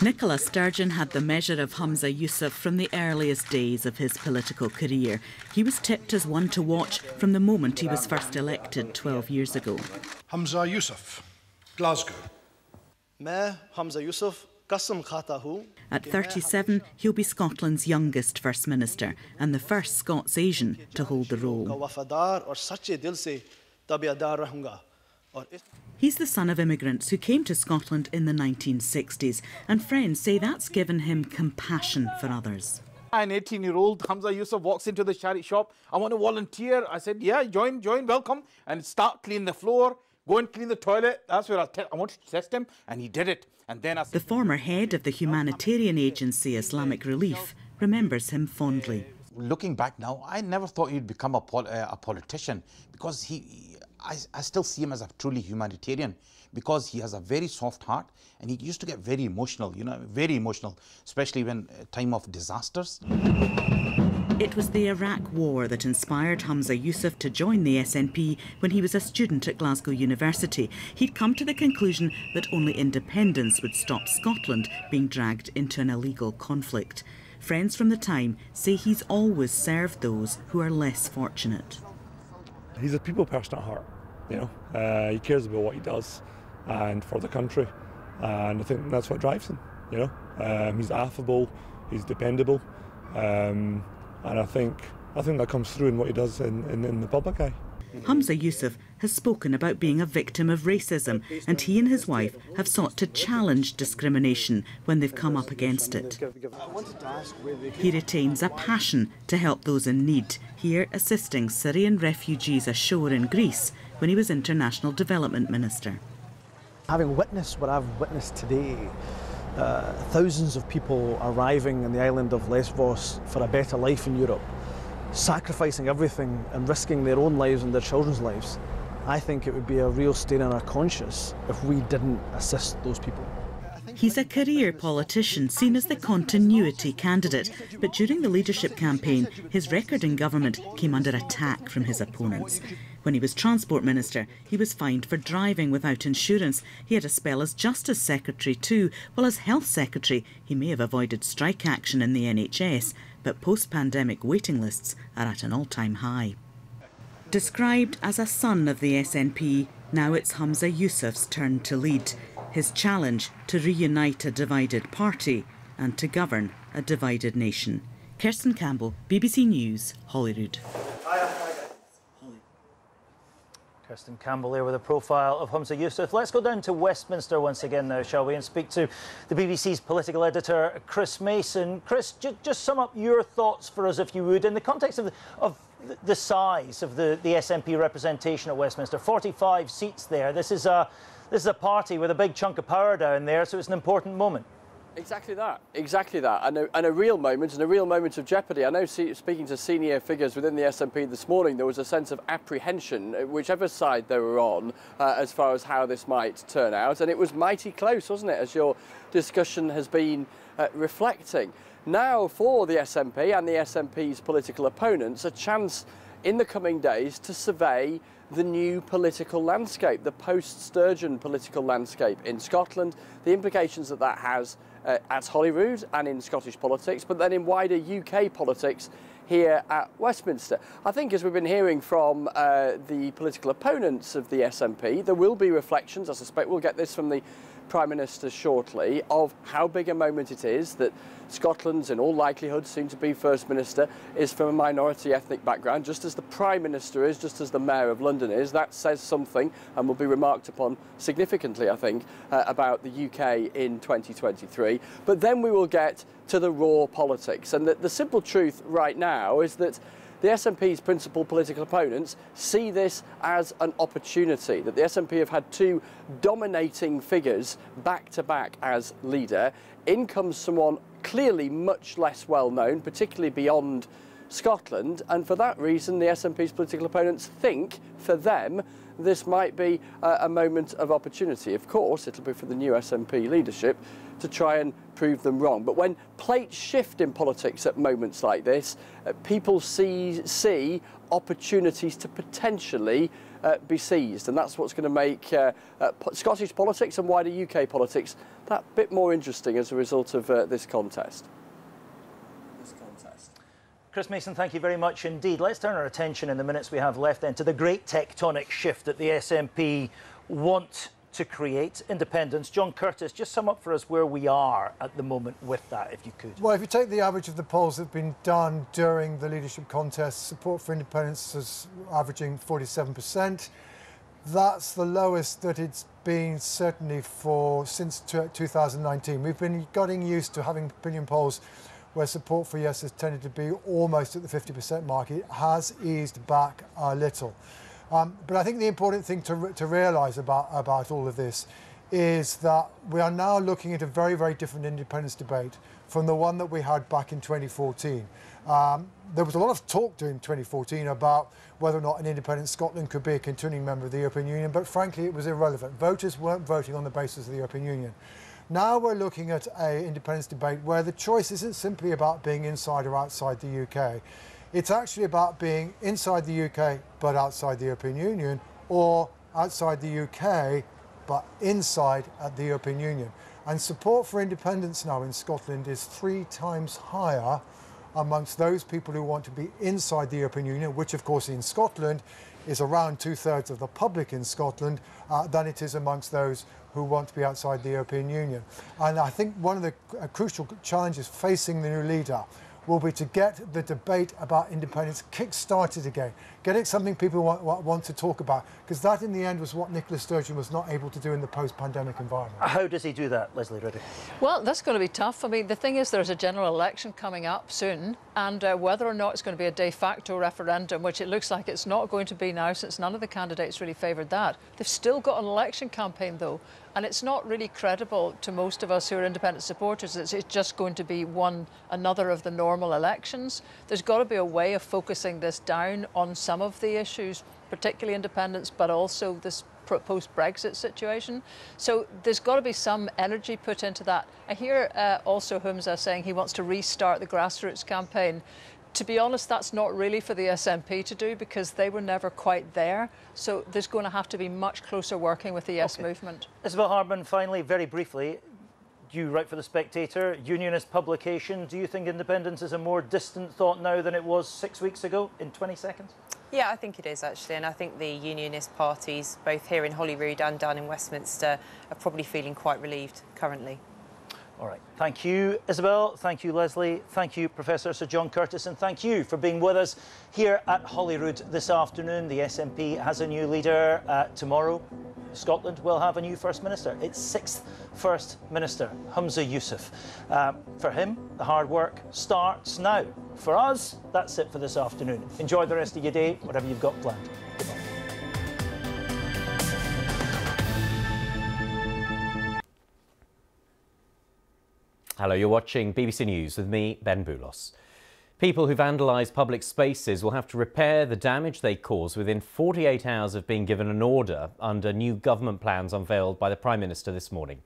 Nicola Sturgeon had the measure of Humza Yousaf from the earliest days of his political career. He was tipped as one to watch from the moment he was first elected 12 years ago. Humza Yousaf, Glasgow. मैं Humza Yousaf At 37, he'll be Scotland's youngest First Minister and the first Scots Asian to hold the role. He's the son of immigrants who came to Scotland in the 1960s, and friends say that's given him compassion for others. An 18-year-old Humza Yousaf walks into the charity shop. I want to volunteer. I said, yeah, join, welcome, and start clean the floor. Go and clean the toilet. That's where I wanted to test him, and he did it. And then the former head of the humanitarian agency Islamic Relief remembers him fondly. Looking back now, I never thought he'd become a politician, because I still see him as a truly humanitarian, because he has a very soft heart, and he used to get very emotional, very emotional, especially when time of disasters. It was the Iraq War that inspired Humza Yousaf to join the SNP when he was a student at Glasgow University. He'd come to the conclusion that only independence would stop Scotland being dragged into an illegal conflict. Friends from the time say he's always served those who are less fortunate. He's a people person at heart, he cares about what he does and for the country, and I think that's what drives him, He's affable, he's dependable, and I think that comes through in what he does in the public eye. Humza Yousaf has spoken about being a victim of racism, and he and his wife have sought to challenge discrimination when they've come up against it. He retains a passion to help those in need, here assisting Syrian refugees ashore in Greece when he was International Development Minister. Having witnessed what I've witnessed today, thousands of people arriving on the island of Lesbos for a better life in Europe, sacrificing everything and risking their own lives and their children's lives, I think it would be a real stain on our conscience if we didn't assist those people. He's a career politician seen as the continuity candidate, but during the leadership campaign, his record in government came under attack from his opponents. When he was Transport Minister, he was fined for driving without insurance. He had a spell as Justice Secretary too, while as Health Secretary he may have avoided strike action in the NHS, but post-pandemic waiting lists are at an all-time high. Described as a son of the SNP, now it's Humza Yousaf's turn to lead. His challenge to reunite a divided party and to govern a divided nation. Kirsten Campbell, BBC News, Holyrood. Kirsten Campbell there with a profile of Humza Yousaf. Let's go down to Westminster once again now, shall we, and speak to the BBC's political editor, Chris Mason. Chris, just sum up your thoughts for us, if you would, in the context of the size of the SNP representation at Westminster. 45 seats there. This is a party with a big chunk of power down there, so it's an important moment. Exactly that, exactly that, and a real moment, of jeopardy. I know, speaking to senior figures within the SNP this morning, there was a sense of apprehension, whichever side they were on, as far as how this might turn out, and it was mighty close, wasn't it, as your discussion has been reflecting. Now, for the SNP and the SNP's political opponents, a chance in the coming days to survey the new political landscape, the post-Sturgeon political landscape in Scotland, the implications that that has at Holyrood and in Scottish politics, but then in wider UK politics here at Westminster. I think, as we've been hearing from the political opponents of the SNP, there will be reflections, I suspect we'll get this from the Prime Minister shortly, of how big a moment it is that Scotland's, in all likelihood, soon-to-be First Minister is from a minority ethnic background, just as the Prime Minister is, just as the Mayor of London is. That says something and will be remarked upon significantly, I think, about the UK in 2023. But then we will get to the raw politics. And the simple truth right now is that the SNP's principal political opponents see this as an opportunity, that the SNP have had two dominating figures back-to-back as leader. In comes someone clearly much less well known, particularly beyond Scotland, and for that reason the SNP's political opponents think, for them, this might be a moment of opportunity. Of course, it'll be for the new SNP leadership to try and prove them wrong. But when plates shift in politics at moments like this, people see opportunities to potentially be seized, and that's what's going to make Scottish politics and wider UK politics that bit more interesting as a result of this contest. Chris Mason, thank you very much indeed. Let's turn our attention in the minutes we have left then to the great tectonic shift that the SNP want to create, independence. John Curtis, just sum up for us where we are at the moment with that, if you could. Well, if you take the average of the polls that have been done during the leadership contest, support for independence is averaging 47%. That's the lowest that it's been certainly since 2019. We've been getting used to having opinion polls where support for yes has tended to be almost at the 50% mark. It has eased back a little. But I think the important thing to realise about all of this is that we are now looking at a very, very different independence debate from the one that we had back in 2014. There was a lot of talk during 2014 about whether or not an independent Scotland could be a continuing member of the European Union, but frankly it was irrelevant. Voters weren't voting on the basis of the European Union. Now we're looking at an independence debate where the choice isn't simply about being inside or outside the UK. It's actually about being inside the UK but outside the European Union, or outside the UK but inside at the European Union. And support for independence now in Scotland is 3 times higher amongst those people who want to be inside the European Union, which of course in Scotland is around 2/3 of the public in Scotland, than it is amongst those who want to be outside the European Union. And I think one of the crucial challenges facing the new leader will be to get the debate about independence kick-started again, getting something people want to talk about, because that in the end was what Nicola Sturgeon was not able to do in the post-pandemic environment. How does he do that, Leslie Riddick? Well, that's going to be tough. I mean, the thing is there's a general election coming up soon, and whether or not it's going to be a de facto referendum, which it looks like it's not going to be now since none of the candidates really favoured that. They've still got an election campaign though, and it's not really credible to most of us who are independent supporters. It's just going to be another of the normal elections. There's got to be a way of focusing this down on some of the issues, particularly independence, but also this post-Brexit situation. So there's got to be some energy put into that. I hear also Humza saying he wants to restart the grassroots campaign. To be honest, that's not really for the SNP to do because they were never quite there. So there's going to have to be much closer working with the Yes movement. Isabel Hardman, finally, very briefly, you write for The Spectator, unionist publication. Do you think independence is a more distant thought now than it was 6 weeks ago, in 20 seconds? Yeah, I think it is actually, and I think the unionist parties, both here in Holyrood and down in Westminster, are probably feeling quite relieved currently. All right. Thank you, Isabel. Thank you, Leslie. Thank you, Professor Sir John Curtis. And thank you for being with us here at Holyrood this afternoon. The SNP has a new leader. Tomorrow, Scotland will have a new First Minister. Its 6th First Minister, Humza Yousaf. For him, the hard work starts now. For us, that's it for this afternoon. Enjoy the rest of your day, whatever you've got planned. Goodbye. Hello, you're watching BBC News with me, Ben Boulos. People who vandalise public spaces will have to repair the damage they cause within 48 hours of being given an order under new government plans unveiled by the Prime Minister this morning.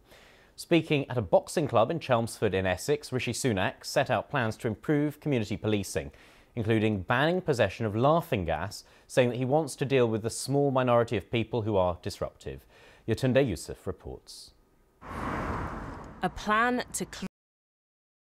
Speaking at a boxing club in Chelmsford in Essex, Rishi Sunak set out plans to improve community policing, including banning possession of laughing gas, saying that he wants to deal with the small minority of people who are disruptive. Yetunde Yusuf reports. A plan to clean